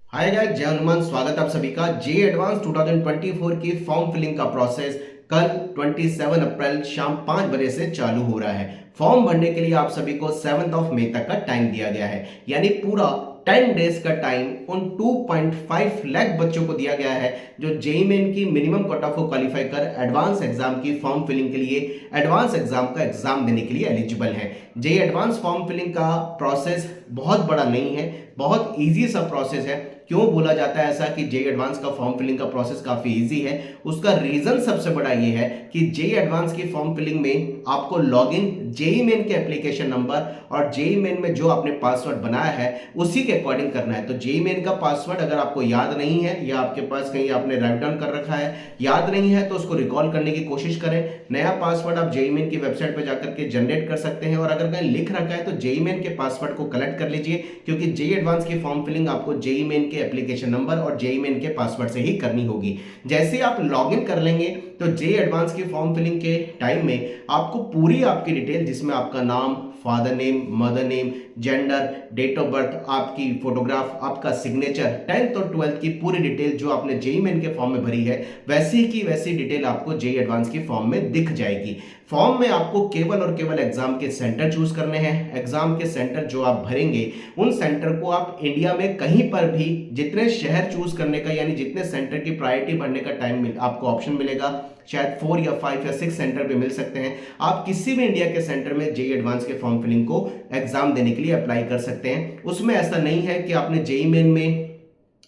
Hi guys, जय हनुमान। स्वागत है आप सभी का। जे एडवांस 2024 की फॉर्म फिलिंग का प्रोसेस कल 27 अप्रैल शाम 5 बजे से चालू हो रहा है। फॉर्म भरने के लिए आप सभी को 7 मई तक का टाइम दिया गया है, यानी पूरा 10 डेज का टाइम उन 2.5 लाख बच्चों को दिया गया है जो जेई मेन की मिनिमम कट ऑफ को क्वालिफाई कर एडवांस एग्जाम की फॉर्म फिलिंग के लिए एडवांस एग्जाम का एग्जाम देने के लिए एलिजिबल है। जे एडवांस फॉर्म फिलिंग का प्रोसेस बहुत बड़ा नहीं है, बहुत इजी सा प्रोसेस है। क्यों बोला जाता है ऐसा कि जे एडवांस का फॉर्म फिलिंग का प्रोसेस काफी इजी है? उसका रीजन सबसे बड़ा ये है कि जे एडवांस की फॉर्म फिलिंग में आपको लॉगिन जेई मेन के एप्लीकेशन नंबर और जेई मेन में जो आपने पासवर्ड बनाया है उसी के अकॉर्डिंग करना है। तो जेई मेन का पासवर्ड अगर आपको याद नहीं है या आपके पास कहीं आपने राइट डाउन कर रखा है, याद नहीं है, तो उसको रिकॉल करने की कोशिश करें। नया पासवर्ड आप जेई मेन की वेबसाइट पर जाकर के जनरेट कर सकते हैं, और अगर कहीं लिख रखा है तो जेई मेन के पासवर्ड को कलेक्ट कर लीजिए, क्योंकि जेई एडवांस की फॉर्म फिलिंग आपको जेई मेन के एप्लीकेशन नंबर और जेई मेन के पासवर्ड से ही करनी होगी। जैसे आप लॉगिन कर लेंगे तो जेई एडवांस की फॉर्म फिलिंग के टाइम में आपको पूरी आपकी डिटेल, जिसमें आपका नाम, father name, mother name, gender, date of birth, आपकी फोटोग्राफ, आपका सिग्नेचर, 10th और 12th की पूरी डिटेल जो आपने जेई मेन के फॉर्म में भरी है वैसी की वैसी डिटेल आपको जेई एडवांस की फॉर्म में दिख जाएगी। फॉर्म में आपको केवल और केवल एग्जाम के सेंटर चूज करने हैं। एग्जाम के सेंटर जो आप भरेंगे उन सेंटर को आप इंडिया में कहीं पर भी जितने शहर चूज करने का, यानी जितने सेंटर की प्रायोरिटी भरने का टाइम आपको ऑप्शन मिलेगा, शायद 4 या 5 या 6 सेंटर पे मिल सकते हैं। आप किसी भी इंडिया के सेंटर में जेई एडवांस के फॉर्म फिलिंग को एग्जाम देने के लिए अप्लाई कर सकते हैं। उसमें ऐसा नहीं है कि आपने जेई मेन में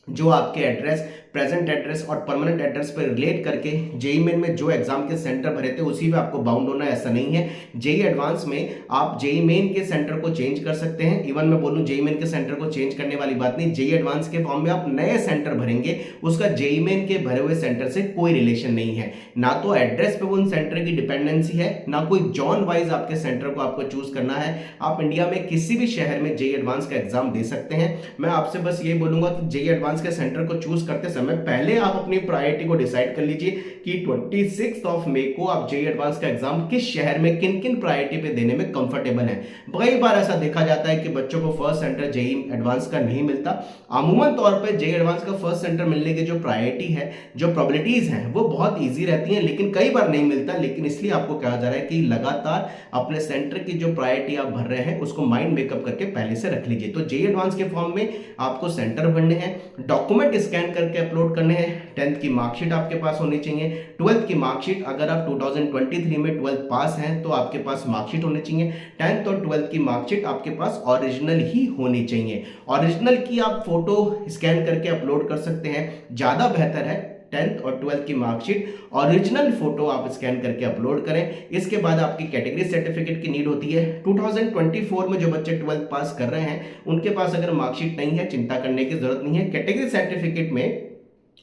जो आपके एड्रेस, प्रेजेंट एड्रेस और परमानेंट एड्रेस पर रिलेट करके जेई मेन में जो एग्जाम के सेंटर भरे थे उसी पे आपको बाउंड होना है, ऐसा नहीं है। जेई एडवांस में आप जेई मेन के सेंटर को चेंज कर सकते हैं। इवन मैं बोलूं जेई मेन के सेंटर को चेंज करने वाली बात नहीं, जेई एडवांस के फॉर्म में आप नए सेंटर भरेंगे, उसका जेई मेन के भरे हुए सेंटर से कोई रिलेशन नहीं है। ना तो एड्रेस पे उन सेंटर की डिपेंडेंसी है, ना कोई जोन वाइज आपके सेंटर को आपको चूज करना है। आप इंडिया में किसी भी शहर में जेई एडवांस का एग्जाम दे सकते हैं। मैं आपसे बस ये बोलूंगा कि जेई एडवांस के सेंटर को चूज करते समय पहले आप अपनी प्रायोरिटी को डिसाइड कर लीजिए कि 26 मई को आप जेई एडवांस का एग्जाम किस शहर में किन किन प्रायोरिटी पे देने में कंफर्टेबल है। कई बार ऐसा देखा जाता है कि बच्चों को फर्स्ट सेंटर जेई एडवांस का नहीं मिलता। अमूमन तौर पे जेई एडवांस का फर्स्ट सेंटर मिलने की जो प्रायोरिटी है, जो प्रोबेबिलिटीज हैं, वो बहुत ईजी रहती हैं, लेकिन कई बार नहीं मिलता। लेकिन इसलिए आपको कहा जा रहा है कि लगातार अपने सेंटर की जो प्रायोरिटी आप भर रहे हैं उसको माइंड मेकअप करके पहले से रख लीजिए। तो जेई एडवांस के फॉर्म में आपको सेंटर भरने हैं, डॉक्यूमेंट स्कैन करके अपलोड करने हैं। 10th की मार्कशीट आपके पास होनी चाहिए। 12th की मार्कशीट, अगर आप 2023 में 12th पास हैं तो आपके पास मार्कशीट होनी चाहिए। 10th और 12th की मार्कशीट आपके पास ओरिजिनल ही होनी चाहिए। ओरिजिनल की आप फोटो स्कैन करके अपलोड कर सकते हैं, ज्यादा बेहतर है। 10th और 12th की मार्कशीट ओरिजिनल फोटो आप स्कैन करके अपलोड करें। इसके बाद आपकी कैटेगरी सर्टिफिकेट की नीड होती है। 2024 में जो बच्चे 12th पास कर रहे हैं उनके पास अगर मार्कशीट नहीं है, चिंता करने की जरूरत नहीं है। कैटेगरी सर्टिफिकेट में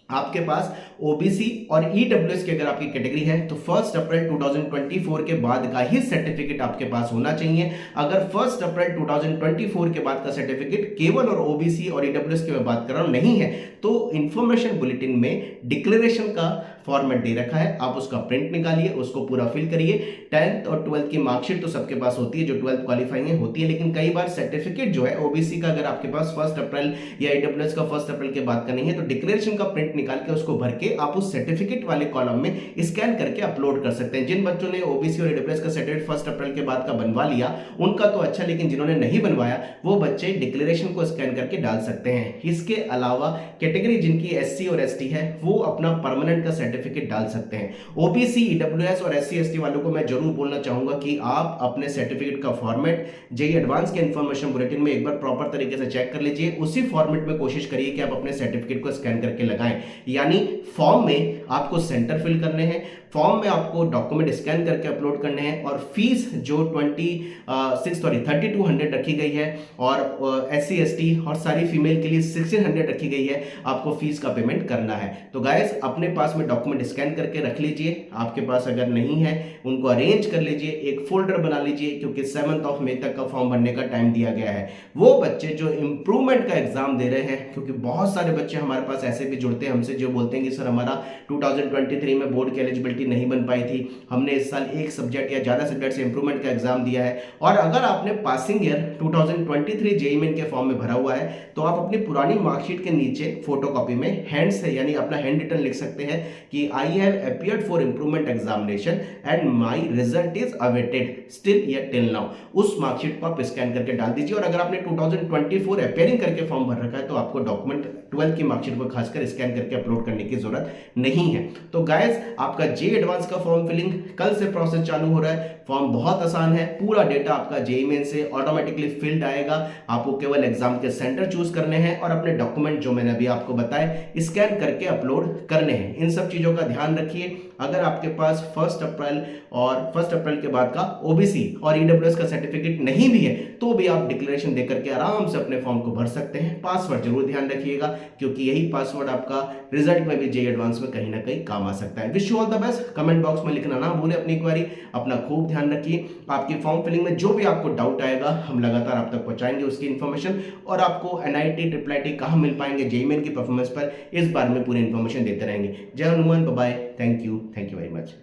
आपके पास ओबीसी और ईडब्ल्यूएस की अगर आपकी कैटेगरी है तो 1 अप्रैल 2024 के बाद का ही सर्टिफिकेट आपके पास होना चाहिए। अगर 1 अप्रैल 2024 के बाद का सर्टिफिकेट केवल और ओबीसी और ईडब्ल्यूएस की मैं बात कर रहा हूं नहीं है, तो इंफॉर्मेशन बुलेटिन में डिक्लेरेशन का फॉर्मेट दे रखा है, आप उसका प्रिंट निकालिए, उसको पूरा फिल करिए। 10th और 12th की मार्कशीट तो सबके पास होती है जो 12th क्वालिफाइंग है, होती है, लेकिन कई बार सर्टिफिकेट जो है ओबीसी का अगर आपके पास 1 अप्रैल या ईडब्ल्यूएस का 1 अप्रैल के बाद का नहीं है, तो डिक्लेरेशन का प्रिंट निकाल के उसको भर के आप उस सर्टिफिकेट वाले कॉलम में स्कैन करके अपलोड कर सकते हैं। जिन बच्चों ने ओबीसी और ईडब्ल्यूएस का सर्टिफिकेट 1 अप्रैल के बाद का बनवा लिया उनका तो अच्छा, लेकिन जिन्होंने नहीं बनवाया वो बच्चे डिक्लेरेशन को स्कैन करके डाल सकते हैं। इसके अलावा कैटेगरी जिनकी एससी और एसटी है वो अपना परमानेंट का सर्टिफिकेट डाल सकते हैं। ओबीसी, ईडब्ल्यूएस और एससी एसटी वालों को मैं जरूर बोलना चाहूंगा कि आप अपने सर्टिफिकेट का फॉर्मेट जेई एडवांस के इंफॉर्मेशन बुलेटिन में एक बार प्रॉपर तरीके से चेक कर लीजिए। उसी फॉर्मेट में कोशिश करिए कि आप अपने सर्टिफिकेट को स्कैन करके लगाएं। यानी फॉर्म में आपको सेंटर फिल करने हैं, फॉर्म में आपको डॉक्यूमेंट स्कैन करके अपलोड करने हैं, और फीस जो 3200 रखी गई है और एससी एसटी और सारी फीमेल के लिए 1600 रखी गई है, आपको फीस का पेमेंट करना है। तो गाइस अपने पास में डॉक्यूमेंट स्कैन करके रख लीजिए, आपके पास अगर नहीं है उनको अरेंज कर लीजिए, एक फोल्डर बना लीजिए, क्योंकि 7 मई तक का फॉर्म भरने का टाइम दिया गया है। वो बच्चे जो इंप्रूवमेंट का एग्जाम दे रहे हैं, क्योंकि बहुत सारे बच्चे हमारे पास ऐसे भी जुड़ते हैं हमसे जो बोलते हैं कि सर हमारा 2023 में बोर्ड की एलिजिबिलिटी आपकी नहीं बन पाई थी। हमने इस साल एक सब्जेक्ट या ज़्यादा सब्जेक्ट से इंप्रूवमेंट का एग्जाम दिया है। और अगर आपने पासिंग ईयर 2023 जेईई मेन के फॉर्म में भरा हुआ है तो आप अपनी पुरानी मार्कशीट के नीचे फोटोकॉपी में हैंड से यानी अपना हैंड रिटन लिख सकते हैं कि I have appeared for improvement examination and my result is awaited still yet till now. उस मार्कशीट को आप स्कैन करके डाल दीजिए। और अगर आपने 2024 अपेयरिंग करके फॉर्म भर रखा है तो आपको डॉक्यूमेंट 12th की मार्कशीट को खासकर स्कैन करके अपलोड करने की जरूरत नहीं है। तो गाइस आपका जे एडवांस का फॉर्म फिलिंग कल से प्रोसेस चालू हो रहा है। फॉर्म बहुत आसान है, पूरा डेटा आपका जेईई मेन से ऑटोमेटिकली फिल्ड आएगा। आपको केवल एग्जाम के सेंटर चूज करने हैं और अपने डॉक्यूमेंट जो मैंने अभी आपको बताए स्कैन करके अपलोड करने हैं। इन सब चीजों का ध्यान रखिए। अगर आपके पास 1 अप्रैल और 1 अप्रैल के बाद का ओबीसी और ईडब्ल्यूएस का सर्टिफिकेट नहीं भी है तो भी आप डिक्लेरेशन देकर के आराम से अपने फॉर्म को भर सकते हैं। पासवर्ड जरूर ध्यान रखिएगा क्योंकि यही पासवर्ड आपका रिजल्ट में भी जेईई एडवांस में कहीं ना कहीं काम आ सकता है। Wish you all the best. Comment box में लिखना ना भूलें अपनी क्वेरी। अपना खूब ध्यान रखिए। आपकी फॉर्म फिलिंग में जो भी आपको डाउट आएगा हम लगातार आप तक पहुंचाएंगे उसकी इन्फॉर्मेशन। और आपको एनआईटी ट्रिपल आईटी कहां मिल पाएंगे जेईई मेन की परफॉर्मेंस पर इस बारे में पूरी इन्फॉर्मेशन देते रहेंगे। जय Hanuman, bye bye, thank you very much.